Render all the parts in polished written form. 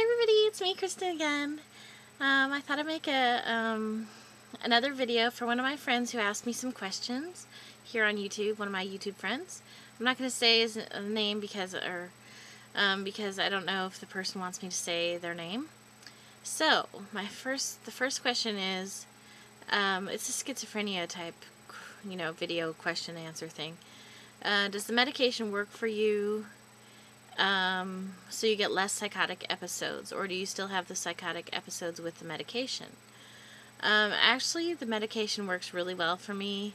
everybody, it's me, Kristen, again. I thought I'd make another video for one of my friends who asked me some questions here on YouTube, one of my YouTube friends. I'm not going to say his name because I don't know if the person wants me to say their name. So, the first question is, it's a schizophrenia type, video question answer thing. Does the medication work for you so you get less psychotic episodes, or do you still have the psychotic episodes with the medication? Actually, the medication works really well for me.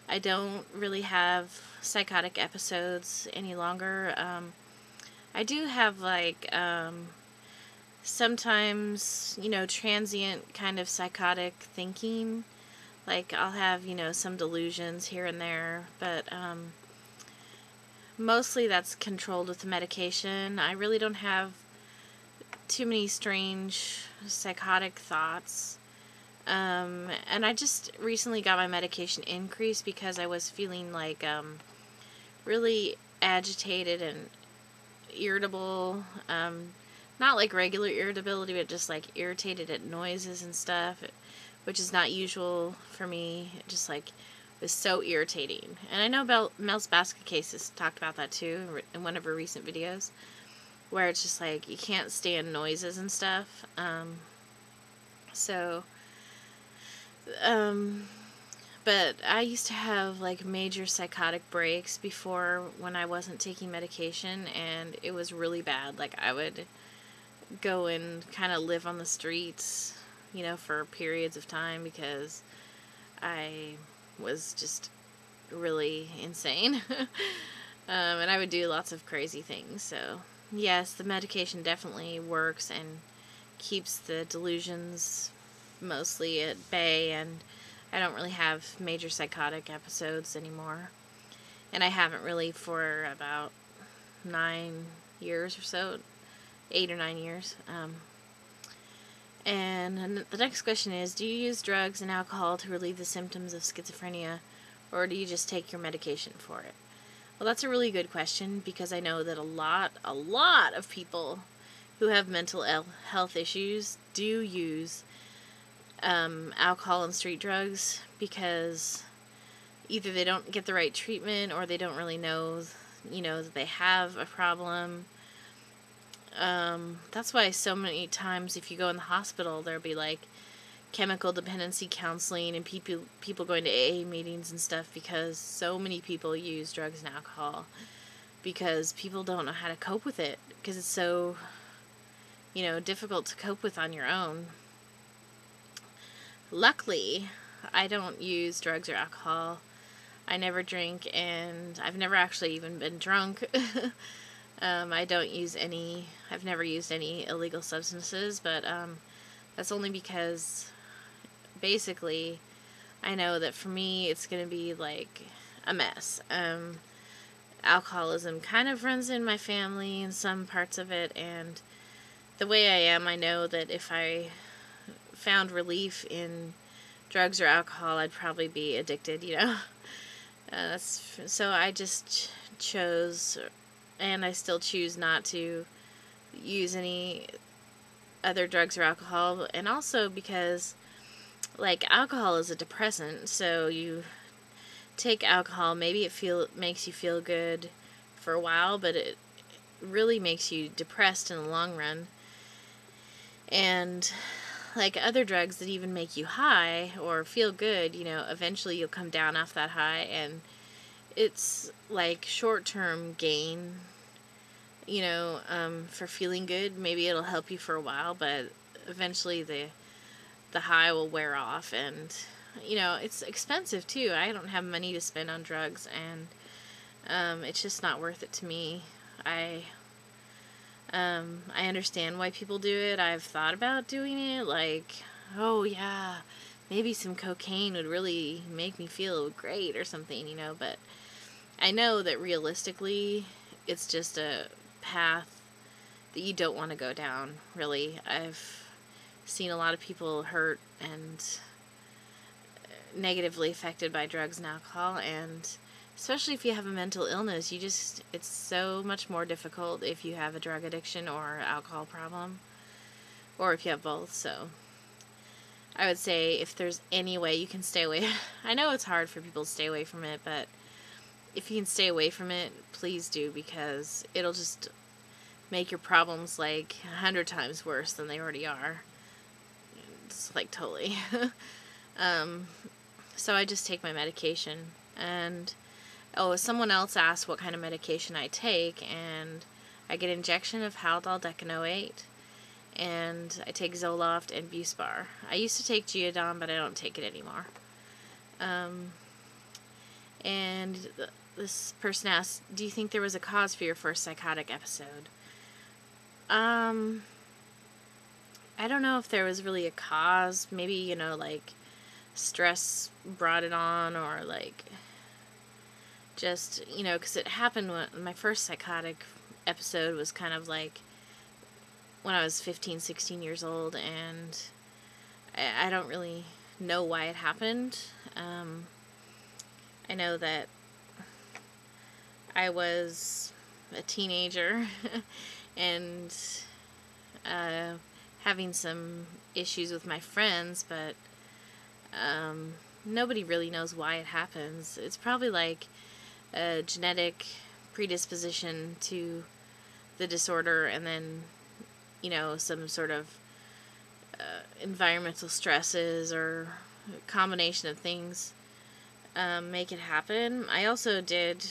I don't really have psychotic episodes any longer. I do have, sometimes, transient kind of psychotic thinking. Like, I'll have, some delusions here and there, but, mostly that's controlled with the medication. I really don't have too many strange psychotic thoughts. And I just recently got my medication increased because I was feeling really agitated and irritable. Not like regular irritability, but just like irritated at noises and stuff, which is not usual for me. It just was so irritating. And I know Mel's basket case has talked about that too in one of her recent videos, where it's just you can't stand noises and stuff. But I used to have major psychotic breaks before when I wasn't taking medication, and it was really bad. I would go and kind of live on the streets, for periods of time because I was just really insane. And I would do lots of crazy things. So yes, the medication definitely works and keeps the delusions mostly at bay, and I don't really have major psychotic episodes anymore. And I haven't really for about 9 years or so, 8 or 9 years. And the next question is, do you use drugs and alcohol to relieve the symptoms of schizophrenia, or do you just take your medication for it? Well, that's a really good question, because I know that a lot of people who have mental health issues do use alcohol and street drugs, because either they don't get the right treatment or they don't really know, that they have a problem. That's why so many times if you go in the hospital, there'll be chemical dependency counseling and people going to AA meetings and stuff, because so many people use drugs and alcohol because people don't know how to cope with it, because it's so, difficult to cope with on your own. Luckily, I don't use drugs or alcohol. I never drink, and I've never actually even been drunk. I've never used any illegal substances, but that's only because basically I know that for me it's going to be a mess. Alcoholism kind of runs in my family in some parts of it, and the way I am, I know that if I found relief in drugs or alcohol, I'd probably be addicted, so I just chose, and I still choose, not to use any other drugs or alcohol. And also because alcohol is a depressant, so you take alcohol, maybe it makes you feel good for a while, but it really makes you depressed in the long run. And other drugs that even make you high or feel good, eventually you'll come down off that high, and it's short-term gain, for feeling good. Maybe it'll help you for a while, but eventually the high will wear off, and it's expensive too. I don't have money to spend on drugs, and it's just not worth it to me. I understand why people do it. I've thought about doing it, oh yeah, maybe some cocaine would really make me feel great or something, but I know that realistically it's just a path that you don't want to go down, really. I've seen a lot of people hurt and negatively affected by drugs and alcohol, and especially if you have a mental illness, it's so much more difficult if you have a drug addiction or alcohol problem. or if you have both. So I would say if there's any way you can stay away, I know it's hard for people to stay away from it, but if you can stay away from it, please do, because it'll just make your problems like 100 times worse than they already are. It's like totally. So I just take my medication. And someone else asked what kind of medication I take, and I get injection of Haldol decanoate, and I take Zoloft and Buspar. I used to take Geodon, but I don't take it anymore. And this person asked, do you think there was a cause for your first psychotic episode? I don't know if there was really a cause. Maybe, like stress brought it on, or like just, because it happened when my first psychotic episode was kind of like when I was 15, 16 years old, and I don't really know why it happened. I know that I was a teenager and having some issues with my friends, but nobody really knows why it happens. It's probably like a genetic predisposition to the disorder, and then, some sort of environmental stresses or a combination of things make it happen. I also did,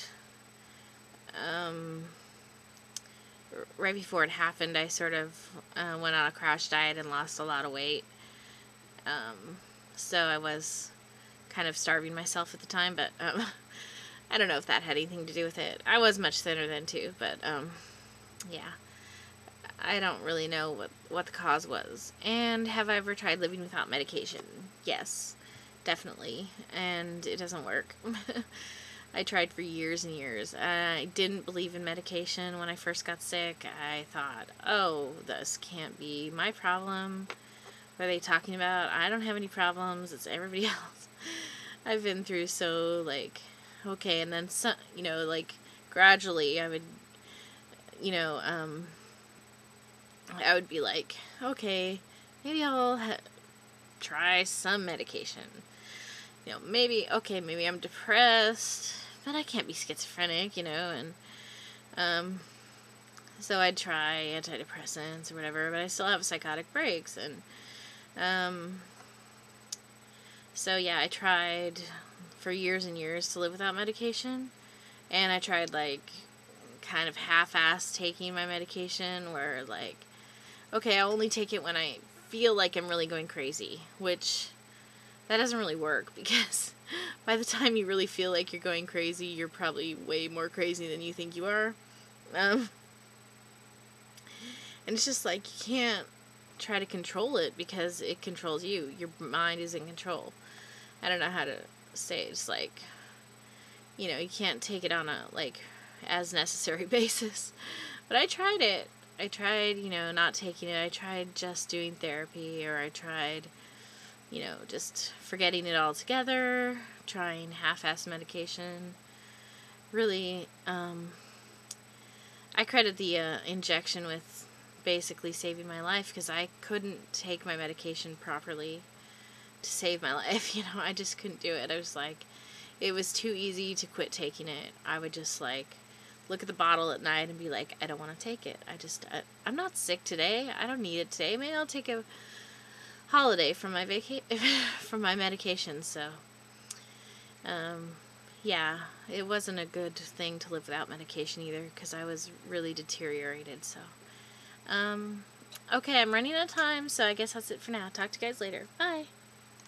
right before it happened, I sort of went on a crash diet and lost a lot of weight. So I was kind of starving myself at the time, but I don't know if that had anything to do with it. I was much thinner then too, but yeah. I don't really know what the cause was. And have I ever tried living without medication? Yes, definitely. And it doesn't work. I tried for years and years. I didn't believe in medication when I first got sick. I thought, oh, this can't be my problem. What are they talking about? I don't have any problems. It's everybody else. I've been through so, okay, and then, some, gradually I would, I would be like, okay, maybe I'll try some medication. Maybe I'm depressed, but I can't be schizophrenic, and so I'd try antidepressants or whatever, but I still have psychotic breaks, and so yeah, I tried for years and years to live without medication, and I tried kind of half-assed taking my medication, where okay, I'll only take it when I feel like I'm really going crazy, which that doesn't really work, because by the time you really feel like you're going crazy, you're probably way more crazy than you think you are. And it's just you can't try to control it, because it controls you. Your mind is in control. I don't know how to say it. It's you can't take it on a as necessary basis. But I tried it. I tried, not taking it. I tried just doing therapy, or I tried, just forgetting it altogether, trying half-assed medication. Really, I credit the injection with basically saving my life, because I couldn't take my medication properly to save my life. I just couldn't do it. I was it was too easy to quit taking it. I would just look at the bottle at night and be like, I don't want to take it. I'm not sick today. I don't need it today. Maybe I'll take a holiday from my from my medication. So, yeah, it wasn't a good thing to live without medication either, because I was really deteriorated. So, okay, I'm running out of time, so I guess that's it for now. Talk to you guys later. Bye.